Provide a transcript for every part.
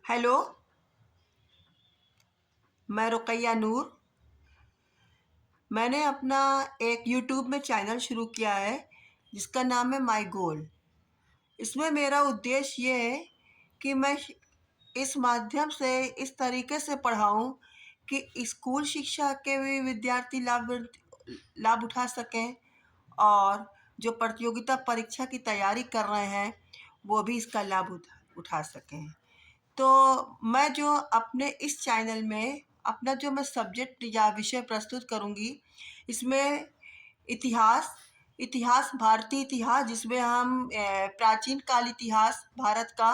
Hello, मैं रुकैया नूर। मैंने अपना एक यूट्यूब में चैनल शुरू किया है जिसका नाम है माई गोल। इसमें मेरा उद्देश्य ये है कि मैं इस माध्यम से इस तरीके से पढ़ाऊँ कि स्कूल शिक्षा के भी विद्यार्थी लाभ उठा सकें और जो प्रतियोगिता परीक्षा की तैयारी कर रहे हैं वो भी इसका लाभ उठा सकें। तो मैं जो अपने इस चैनल में अपना जो मैं सब्जेक्ट या विषय प्रस्तुत करूँगी, इसमें इतिहास इतिहास भारतीय इतिहास, जिसमें हम प्राचीन काल इतिहास भारत का,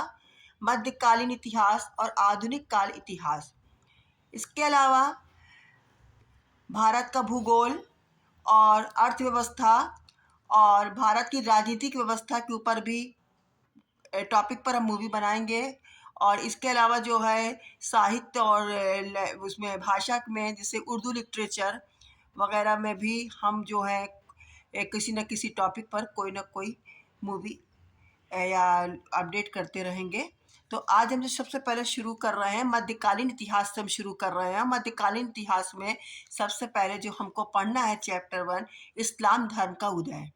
मध्यकालीन इतिहास और आधुनिक काल इतिहास, इसके अलावा भारत का भूगोल और अर्थव्यवस्था और भारत की राजनीतिक व्यवस्था के ऊपर भी टॉपिक पर हम मूवी बनाएंगे। और इसके अलावा जो है साहित्य और उसमें भाषा में, जैसे उर्दू लिटरेचर वगैरह में भी हम जो है किसी न किसी टॉपिक पर कोई ना कोई मूवी या अपडेट करते रहेंगे। तो आज हम जो सबसे पहले शुरू कर रहे हैं, मध्यकालीन इतिहास से हम शुरू कर रहे हैं। मध्यकालीन इतिहास में सबसे पहले जो हमको पढ़ना है चैप्टर 1, इस्लाम धर्म का उदय।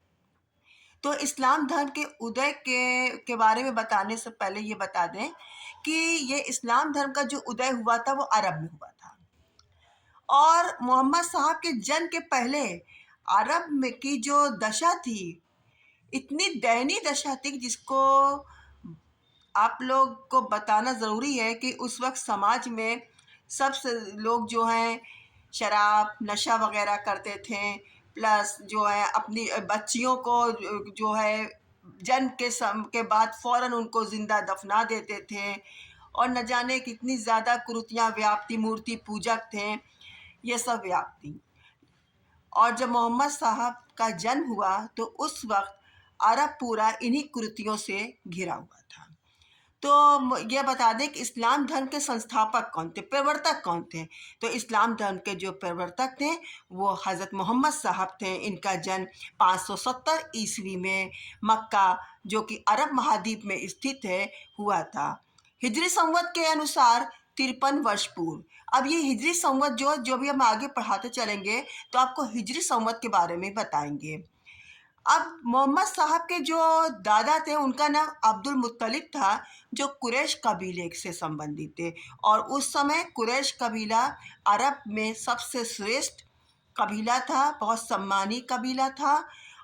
तो इस्लाम धर्म के उदय के बारे में बताने से पहले ये बता दें कि ये इस्लाम धर्म का जो उदय हुआ था वो अरब में हुआ था, और मोहम्मद साहब के जन्म के पहले अरब में की जो दशा थी, इतनी दयनीय दशा थी जिसको आप लोग को बताना ज़रूरी है कि उस वक्त समाज में सब लोग जो हैं शराब नशा वगैरह करते थे, प्लस जो है अपनी बच्चियों को जो है जन्म के बाद फ़ौरन उनको ज़िंदा दफना देते थे, और न जाने कितनी ज़्यादा कुरीतियाँ व्याप्ति, मूर्ति पूजक थे, ये सब व्याप्ति। और जब मोहम्मद साहब का जन्म हुआ तो उस वक्त अरब पूरा इन्हीं कुरीतियों से घिरा हुआ था। तो ये बता दें कि इस्लाम धर्म के संस्थापक कौन थे, प्रवर्तक कौन थे। तो इस्लाम धर्म के जो प्रवर्तक थे वो हज़रत मोहम्मद साहब थे। इनका जन्म 570 ईस्वी में मक्का, जो कि अरब महाद्वीप में स्थित है, हुआ था। हिजरी संवत के अनुसार 53 वर्ष पूर्व। अब ये हिजरी संवत जो भी हम आगे पढ़ाते चलेंगे तो आपको हिजरी संवत के बारे में बताएंगे। अब मोहम्मद साहब के जो दादा थे उनका नाम अब्दुल मुत्तलिब था, जो कुरैश कबीले से संबंधित थे, और उस समय कुरैश कबीला अरब में सबसे श्रेष्ठ कबीला था, बहुत सम्मानी कबीला था।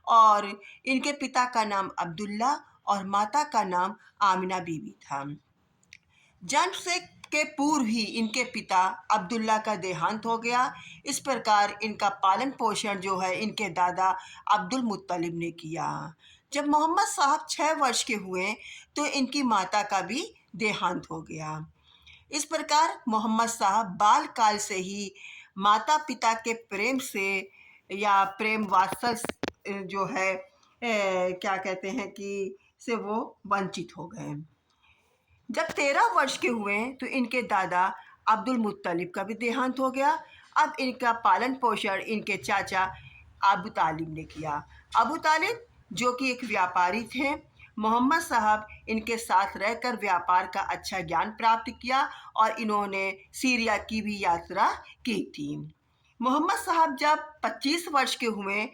और इनके पिता का नाम अब्दुल्ला और माता का नाम आमिना बीबी था। जन्म से के पूर्व ही इनके पिता अब्दुल्ला का देहांत हो गया। इस प्रकार इनका पालन पोषण जो है इनके दादा अब्दुल मुत्तलिब ने किया। जब मोहम्मद साहब 6 वर्ष के हुए तो इनकी माता का भी देहांत हो गया। इस प्रकार मोहम्मद साहब बाल काल से ही माता पिता के प्रेम से या प्रेम वात्सल्य जो है क्या कहते हैं कि से वो वंचित हो गए। जब 13 वर्ष के हुए तो इनके दादा अब्दुल मुत्तलिब का भी देहांत हो गया। अब इनका पालन पोषण इनके चाचा अबू तालिब ने किया। अबू तालिब जो कि एक व्यापारी थे। मोहम्मद साहब इनके साथ रहकर व्यापार का अच्छा ज्ञान प्राप्त किया और इन्होंने सीरिया की भी यात्रा की थी। मोहम्मद साहब जब 25 वर्ष के हुए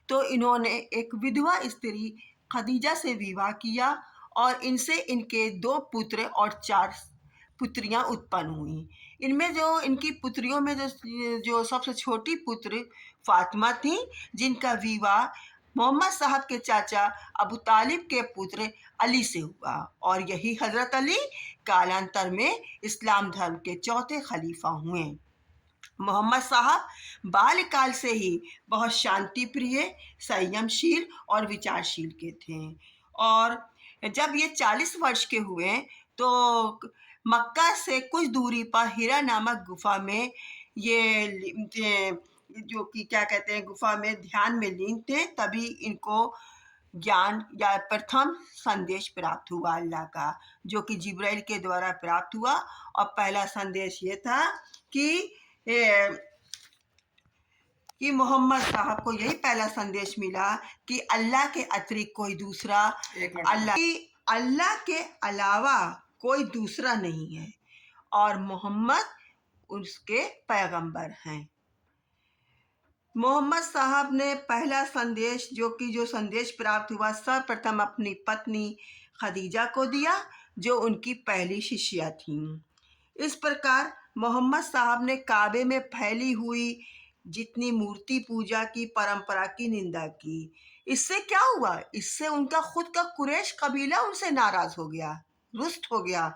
तो इन्होंने एक विधवा स्त्री खदीजा से विवाह किया, और इनसे इनके 2 पुत्र और 4 पुत्रियां उत्पन्न हुई। इनमें जो इनकी पुत्रियों में जो सबसे छोटी पुत्र फातिमा थी, जिनका विवाह मोहम्मद साहब के चाचा अबू तालिब के पुत्र अली से हुआ, और यही हज़रत अली कालांतर में इस्लाम धर्म के चौथे खलीफा हुए। मोहम्मद साहब बाल्यकाल से ही बहुत शांति प्रिय, संयमशील और विचारशील के थे। और जब ये 40 वर्ष के हुए तो मक्का से कुछ दूरी पर हिरा नामक गुफा में ये जो कि क्या कहते हैं, गुफा में ध्यान में लीन थे। तभी इनको ज्ञान या प्रथम संदेश प्राप्त हुआ अल्लाह का, जो कि जिब्राइल के द्वारा प्राप्त हुआ। और पहला संदेश ये था कि मोहम्मद साहब को यही पहला संदेश मिला कि अल्लाह के अतिरिक्त कोई दूसरा, अल्लाह के अलावा कोई दूसरा नहीं है। और मोहम्मद उसके पैगंबर हैं। मोहम्मद साहब ने पहला संदेश जो संदेश प्राप्त हुआ सर्वप्रथम अपनी पत्नी खदीजा को दिया, जो उनकी पहली शिष्या थीं। इस प्रकार मोहम्मद साहब ने काबे में फैली हुई जितनी मूर्ति पूजा की परंपरा की निंदा की। इससे क्या हुआ? इससे उनका खुद का कुरैश कबीला उनसे नाराज हो गया, रुष्ट हो गया,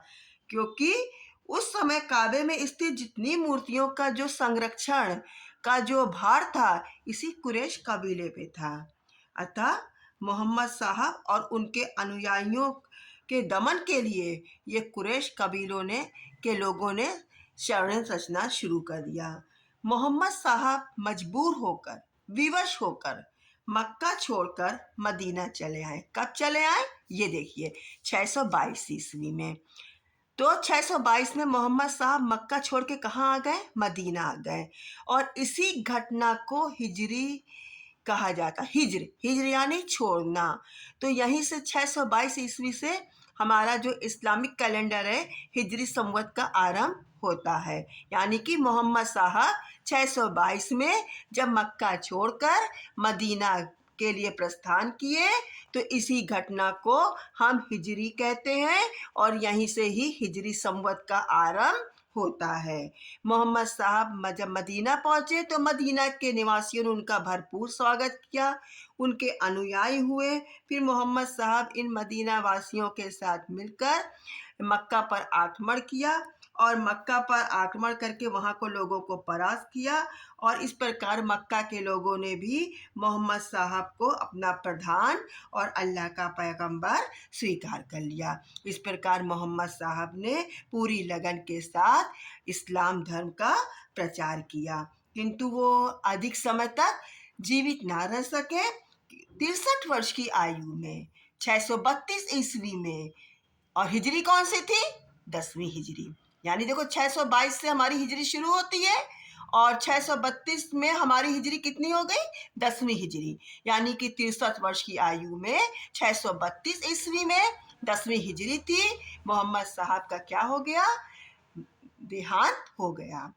क्योंकि उस समय काबे में स्थित जितनी मूर्तियों का जो संरक्षण का जो भार था, इसी कुरैश कबीले पे था। अतः मोहम्मद साहब और उनके अनुयायियों के दमन के लिए ये कुरैश कबीलों ने के लोगों ने षड्यंत्र रचना शुरू कर दिया। मोहम्मद साहब मजबूर होकर, विवश होकर मक्का छोड़कर मदीना चले आए। कब चले आए? ये देखिए 622 ईस्वी में। तो 622 में मोहम्मद साहब मक्का छोड़ के कहाँ आ गए? मदीना आ गए। और इसी घटना को हिजरी कहा जाता। हिजर यानी छोड़ना। तो यहीं से 622 ईस्वी से हमारा जो इस्लामिक कैलेंडर है, हिजरी संवत का आरंभ होता है। यानी कि मोहम्मद साहब 622 में जब मक्का छोड़कर मदीना के लिए प्रस्थान किए, तो इसी घटना को हम हिजरी कहते हैं और यहीं से ही हिजरी संवत का आरंभ होता है। मोहम्मद साहब जब मदीना पहुंचे तो मदीना के निवासियों ने उनका भरपूर स्वागत किया, उनके अनुयायी हुए। फिर मोहम्मद साहब इन मदीना वासियों के साथ मिलकर मक्का पर आक्रमण किया और मक्का पर आक्रमण करके वहाँ को लोगों को परास्त किया। और इस प्रकार मक्का के लोगों ने भी मोहम्मद साहब को अपना प्रधान और अल्लाह का पैगंबर स्वीकार कर लिया। इस प्रकार मोहम्मद साहब ने पूरी लगन के साथ इस्लाम धर्म का प्रचार किया, किंतु वो अधिक समय तक जीवित ना रह सके। 63 वर्ष की आयु में 632 ईस्वी में, और हिजरी कौन सी थी? 10वीं हिजरी। यानी देखो 622 से हमारी हिजरी शुरू होती है और 632 में हमारी हिजरी कितनी हो गई? 10वीं हिजरी। यानी कि 63 वर्ष की आयु में 632 ईस्वी में 10वीं हिजरी थी। मोहम्मद साहब का क्या हो गया? देहांत हो गया।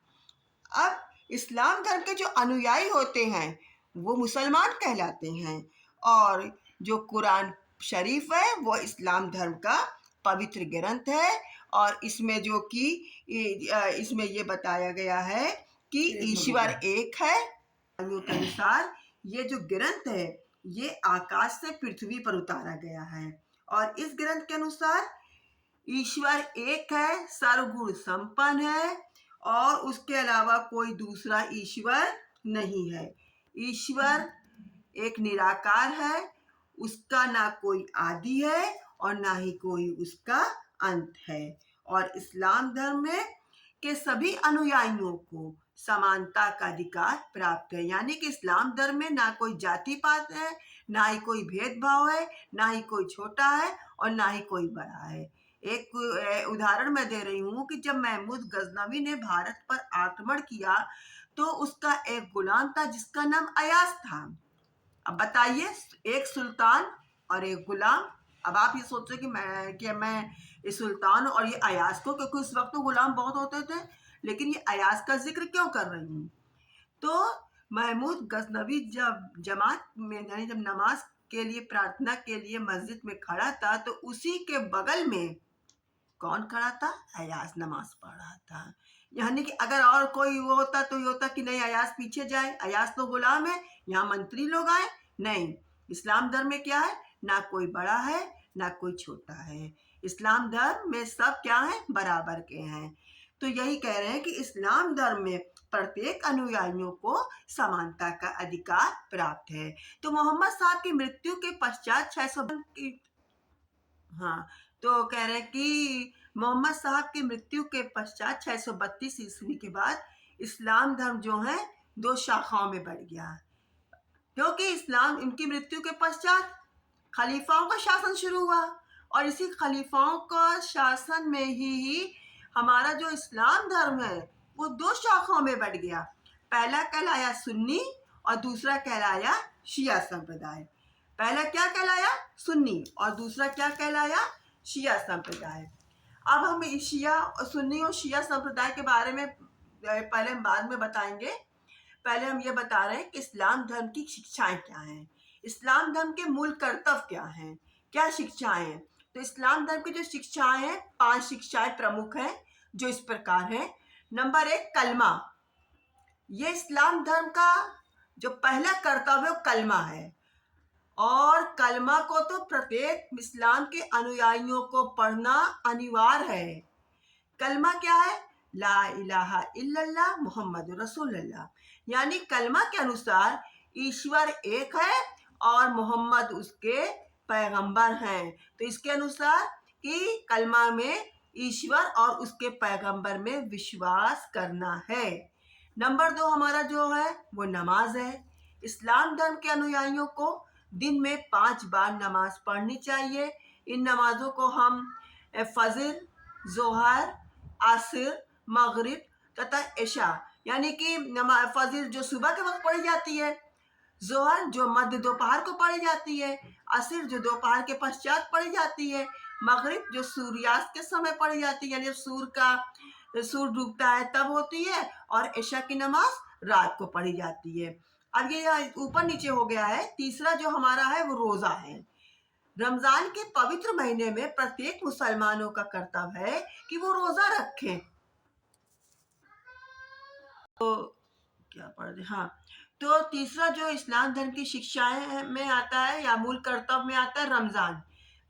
अब इस्लाम धर्म के जो अनुयायी होते हैं वो मुसलमान कहलाते हैं, और जो कुरान शरीफ है वो इस्लाम धर्म का पवित्र ग्रंथ है। और इसमें जो कि इसमें ये बताया गया है कि ईश्वर एक है। के अनुसार ये जो ग्रंथ है ये आकाश से पृथ्वी पर उतारा गया है, और इस ग्रंथ के अनुसार ईश्वर एक है, सर्वगुण संपन्न है और उसके अलावा कोई दूसरा ईश्वर नहीं है। ईश्वर एक निराकार है, उसका ना कोई आदि है और ना ही कोई उसका अंत है। और इस्लाम धर्म में के सभी अनुयायियों को समानता का अधिकार प्राप्त है। यानी कि इस्लाम धर्म में ना कोई जाति पात है, ना ही कोई भेदभाव है, ना ही कोई छोटा है और ना ही कोई बड़ा है। एक उदाहरण मैं दे रही हूँ कि जब महमूद गजनवी ने भारत पर आक्रमण किया तो उसका एक गुलाम था जिसका नाम अयाज था। अब बताइए, एक सुल्तान और एक गुलाम। अब आप ये सोचो कि मैं इस सुल्तान और ये अयाज को, क्योंकि उस वक्त तो गुलाम बहुत होते थे, लेकिन ये अयाज का जिक्र क्यों कर रही हूँ? तो महमूद गजनवी जब जमात में यानी जब नमाज के लिए प्रार्थना के लिए मस्जिद में खड़ा था तो उसी के बगल में कौन खड़ा था? अयाज नमाज पढ़ रहा था। यानी कि अगर और कोई वो होता तो ये होता कि नहीं अयाज पीछे जाए, अयाज तो गुलाम है, यहाँ मंत्री लोग आए। नहीं, इस्लाम धर्म में क्या है? ना कोई बड़ा है ना कोई छोटा है। इस्लाम धर्म में सब क्या है? बराबर के हैं। तो यही कह रहे हैं कि इस्लाम धर्म में प्रत्येक अनुयायियों को समानता का अधिकार प्राप्त है। तो मोहम्मद साहब की मृत्यु के पश्चात 600 हाँ, तो कह रहे हैं कि मोहम्मद साहब की मृत्यु के पश्चात 632 ईस्वी के बाद इस्लाम धर्म जो है 2 शाखाओं में बढ़ गया, क्योंकि इस्लाम इनकी मृत्यु के पश्चात खलीफाओं का शासन शुरू हुआ और इसी खलीफाओं का शासन में ही हमारा जो इस्लाम धर्म है वो 2 शाखाओं में बढ़ गया। पहला कहलाया सुन्नी और दूसरा कहलाया शिया संप्रदाय। पहला क्या कहलाया? सुन्नी, और दूसरा क्या कहलाया? शिया संप्रदाय। अब हम शिया सुन्नी और शिया संप्रदाय के बारे में पहले हम बाद में बताएंगे। पहले हम ये बता रहे हैं कि इस्लाम धर्म की शिक्षाएं क्या हैं, इस्लाम धर्म के मूल कर्तव्य क्या हैं, क्या शिक्षाएं हैं। तो इस्लाम धर्म की जो शिक्षाएं हैं, 5 शिक्षाएं प्रमुख हैं जो इस प्रकार हैं। नंबर 1, कलमा। ये इस्लाम धर्म का जो पहला कर्तव्य है वो कलमा है, और कलमा को तो प्रत्येक इस्लाम के अनुयायियों को पढ़ना अनिवार्य है। कलमा क्या है? ला इलाहा इल्लल्लाह मुहम्मद रसूलुल्लाह। यानी कलमा के अनुसार ईश्वर एक है और मोहम्मद उसके पैगंबर हैं। तो इसके अनुसार कि कलमा में ईश्वर और उसके पैगंबर में विश्वास करना है। नंबर 2 हमारा जो है वो नमाज है। इस्लाम धर्म के अनुयायियों को दिन में 5 बार नमाज पढ़नी चाहिए। इन नमाजों को हम फजर, जोहर, आसिर, मगरिब तथा इशा, यानी कि फजर जो सुबह के वक्त पढ़ी जाती है, जोहर जो मध्य दोपहर को पढ़ी जाती है, असर जो दोपहर के पश्चात पढ़ी जाती है, मगरिब जो सूर्यास्त के समय पढ़ी जाती है, यानी जब सूर्य डूबता है तब होती है, और इशा की नमाज रात को पढ़ी जाती है। अब ये ऊपर नीचे हो गया है। तीसरा जो हमारा है वो रोजा है। रमजान के पवित्र महीने में प्रत्येक मुसलमानों का कर्तव्य है कि वो रोजा रखें। तो क्या पढ़ रहे, हाँ, तो तीसरा जो इस्लाम धर्म की शिक्षाएं में आता है या मूल कर्तव्य में आता है रमजान।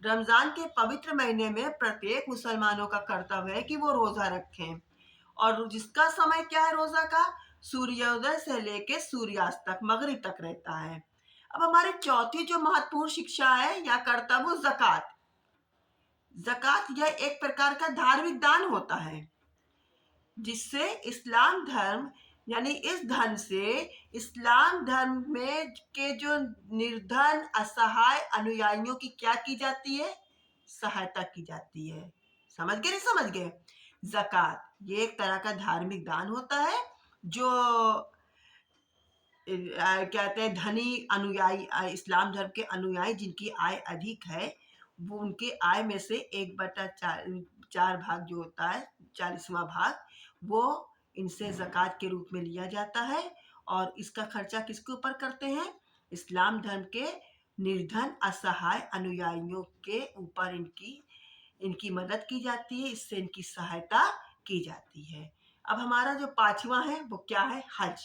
रमजान के पवित्र महीने में प्रत्येक मुसलमानों का कर्तव्य है कि वो रोजा रखें, और जिसका समय क्या है रोजा का? सूर्योदय से लेके सूर्यास्त तक, मगरिब तक रहता है। अब हमारी चौथी जो महत्वपूर्ण शिक्षा है या कर्तव्य, ज़कात। ज़कात यह एक प्रकार का धार्मिक दान होता है जिससे इस्लाम धर्म, यानी इस धन से इस्लाम धर्म में के जो निर्धन असहाय अनुयायियों की क्या की जाती है? सहायता की जाती है। समझ गए, नहीं समझ गए? ज़कात ये एक तरह का धार्मिक दान होता है जो कहते हैं धनी अनुयायी, इस्लाम धर्म के अनुयायी जिनकी आय अधिक है, वो उनके आय में से 1/4 भाग जो होता है, 40वां भाग, वो इनसे ज़कात के रूप में लिया जाता है। और इसका खर्चा किसके ऊपर करते हैं? इस्लाम धर्म के निर्धन असहाय अनुयायियों के ऊपर इनकी मदद की जाती है, इससे इनकी सहायता की जाती है। अब हमारा जो 5वां है वो क्या है? हज।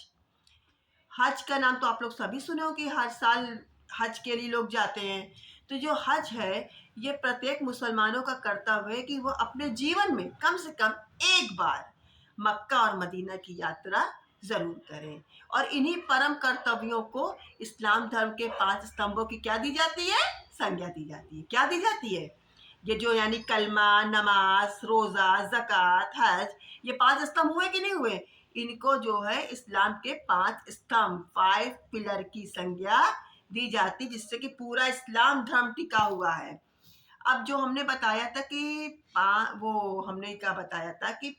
हज का नाम तो आप लोग सभी सुने हो कि हर साल हज के लिए लोग जाते हैं। तो जो हज है ये प्रत्येक मुसलमानों का कर्तव्य है कि वो अपने जीवन में कम से कम एक बार मक्का और मदीना की यात्रा जरूर करें। और इन्हीं परम कर्तव्यों को इस्लाम धर्म के 5 स्तंभों की क्या दी जाती है? संज्ञा दी जाती है। क्या दी जाती है? ये जो यानी कलमा, नमाज, रोजा, ज़कात, हज, ये 5 स्तंभ हुए कि नहीं हुए? इनको जो है इस्लाम के 5 स्तंभ, 5 पिलर की संज्ञा दी जाती, जिससे कि पूरा इस्लाम धर्म टिका हुआ है। अब जो हमने बताया था कि वो हमने क्या बताया था कि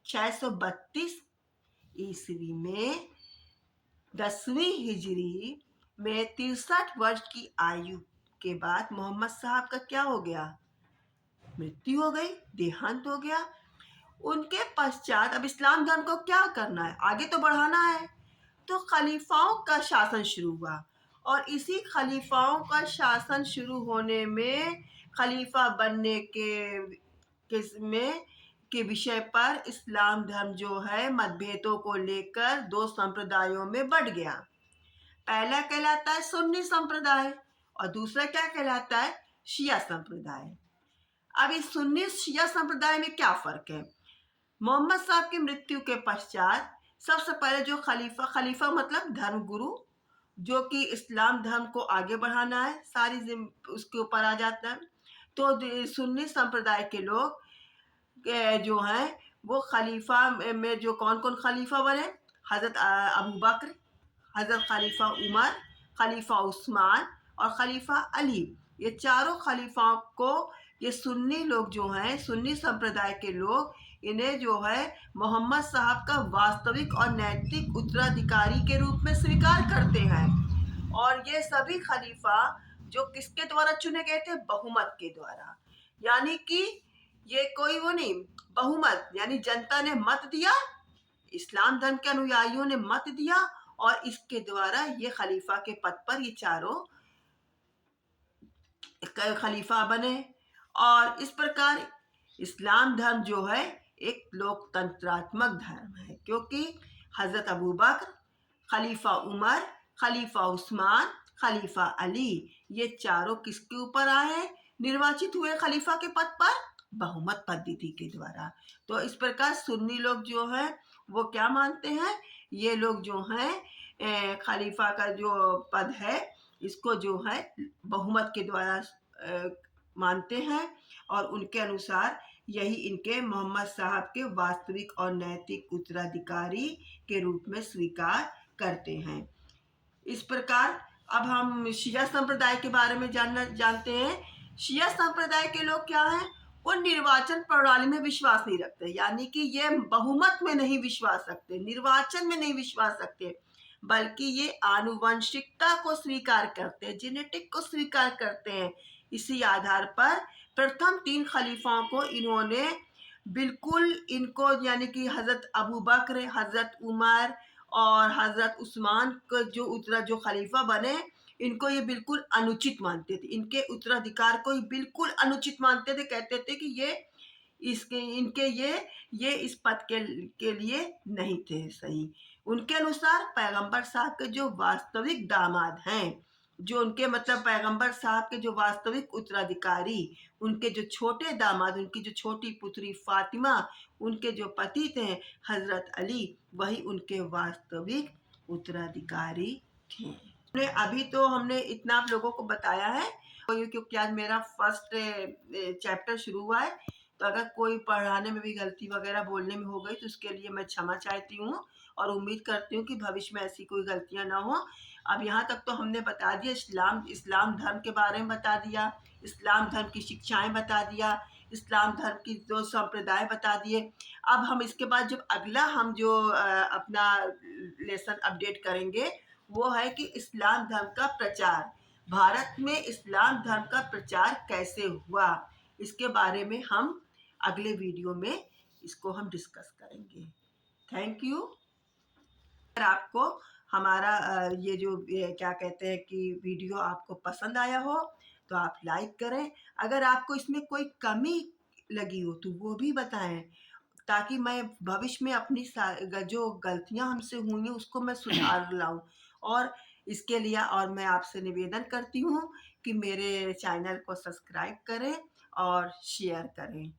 632 ईस्वी में 10वीं हिजरी में 63 वर्ष की आयु के बाद मोहम्मद साहब का क्या हो गया? मृत्यु हो गई, देहांत हो गया। उनके पश्चात अब इस्लाम धर्म को क्या करना है? आगे तो बढ़ाना है। तो खलीफाओं का शासन शुरू हुआ, और इसी खलीफाओं का शासन शुरू होने में खलीफा बनने के विषय पर इस्लाम धर्म जो है मतभेदों को लेकर 2 संप्रदायों में बढ़ गया। पहला कहलाता है सुन्नी संप्रदाय और दूसरा क्या कहलाता है? शिया संप्रदाय। अब इस सुन्नी शिया संप्रदाय में क्या फर्क है? मोहम्मद साहब की मृत्यु के पश्चात सबसे पहले जो खलीफा मतलब धर्म गुरु, जो कि इस्लाम धर्म को आगे बढ़ाना है, सारी उसके ऊपर आ जाता है। तो सुन्नी संप्रदाय के लोग जो हैं वो खलीफा में जो कौन कौन खलीफा बने? हज़रत अबू बकर, हज़रत खलीफा उमर, खलीफा उस्मान और खलीफा अली, ये चारों खलीफाओं को ये सुन्नी लोग जो हैं, सुन्नी संप्रदाय के लोग, इन्हें जो है मोहम्मद साहब का वास्तविक और नैतिक उत्तराधिकारी के रूप में स्वीकार करते हैं। और ये सभी खलीफा जो किसके द्वारा चुने गए थे? बहुमत के द्वारा। यानी कि ये कोई वो नहीं, बहुमत यानी जनता ने मत दिया, इस्लाम धर्म के अनुयायियों ने मत दिया और इसके द्वारा ये खलीफा के पद पर ये चारों खलीफा बने। और इस प्रकार इस्लाम धर्म जो है एक लोकतंत्रात्मक धर्म है, क्योंकि हजरत अबू बकर, खलीफा उमर, खलीफा उस्मान, खलीफा अली, ये चारों किसके ऊपर आए हैं, निर्वाचित हुए खलीफा के पद पर बहुमत पद्धति के द्वारा। तो इस प्रकार सुन्नी लोग जो है वो क्या मानते हैं, ये लोग जो हैं खलीफा का जो पद है इसको जो है बहुमत के द्वारा मानते हैं और उनके अनुसार यही इनके मोहम्मद साहब के वास्तविक और नैतिक उत्तराधिकारी के रूप में स्वीकार करते हैं। इस प्रकार अब हम शिया संप्रदाय के बारे में जानते हैं। शिया संप्रदाय के लोग क्या हैं, वो निर्वाचन प्रणाली में विश्वास नहीं रखते, यानी कि ये बहुमत में नहीं विश्वास रखते, निर्वाचन में नहीं विश्वास रखते, बल्कि ये आनुवंशिकता को स्वीकार करते हैं, जेनेटिक को स्वीकार करते हैं। इसी आधार पर प्रथम 3 खलीफाओं को इन्होंने बिल्कुल इनको यानी कि हजरत अबू बकर, हजरत उमर और हजरत उस्मान को जो खलीफा बने, इनको ये बिल्कुल अनुचित मानते थे, इनके उत्तराधिकार को बिल्कुल अनुचित मानते थे। कहते थे कि ये इस पद के लिए नहीं थे सही। उनके अनुसार पैगंबर साहब के जो वास्तविक दामाद हैं, जो उनके मतलब पैगंबर साहब के जो वास्तविक उत्तराधिकारी, उनके जो छोटे दामाद, उनकी जो छोटी पुत्री फातिमा, उनके जो पति थे हजरत अली, वही उनके वास्तविक उत्तराधिकारी थे। अभी तो हमने इतना आप लोगों को बताया है, क्योंकि आज मेरा फर्स्ट चैप्टर शुरू हुआ है, तो अगर कोई पढ़ाने में भी गलती वगैरह बोलने में हो गई तो उसके लिए मैं क्षमा चाहती हूँ और उम्मीद करती हूँ कि भविष्य में ऐसी कोई गलतियाँ ना हो। अब यहाँ तक तो हमने बता दिया, इस्लाम धर्म के बारे में बता दिया, इस्लाम धर्म की शिक्षाएं बता दिया, इस्लाम धर्म की जो संप्रदाय बता दिए। अब हम इसके बाद जब अगला हम जो अपना लेसन अपडेट करेंगे वो है कि इस्लाम धर्म का प्रचार, भारत में इस्लाम धर्म का प्रचार कैसे हुआ, इसके बारे में हम अगले वीडियो में इसको हम डिस्कस करेंगे। Thank you. अगर आपको हमारा ये जो क्या कहते हैं कि वीडियो आपको पसंद आया हो तो आप लाइक करें। अगर आपको इसमें कोई कमी लगी हो तो वो भी बताएं, ताकि मैं भविष्य में अपनी जो गलतियां हमसे हुई हैं उसको मैं सुधार लाऊं। और इसके लिए और मैं आपसे निवेदन करती हूँ कि मेरे चैनल को सब्सक्राइब करें और शेयर करें।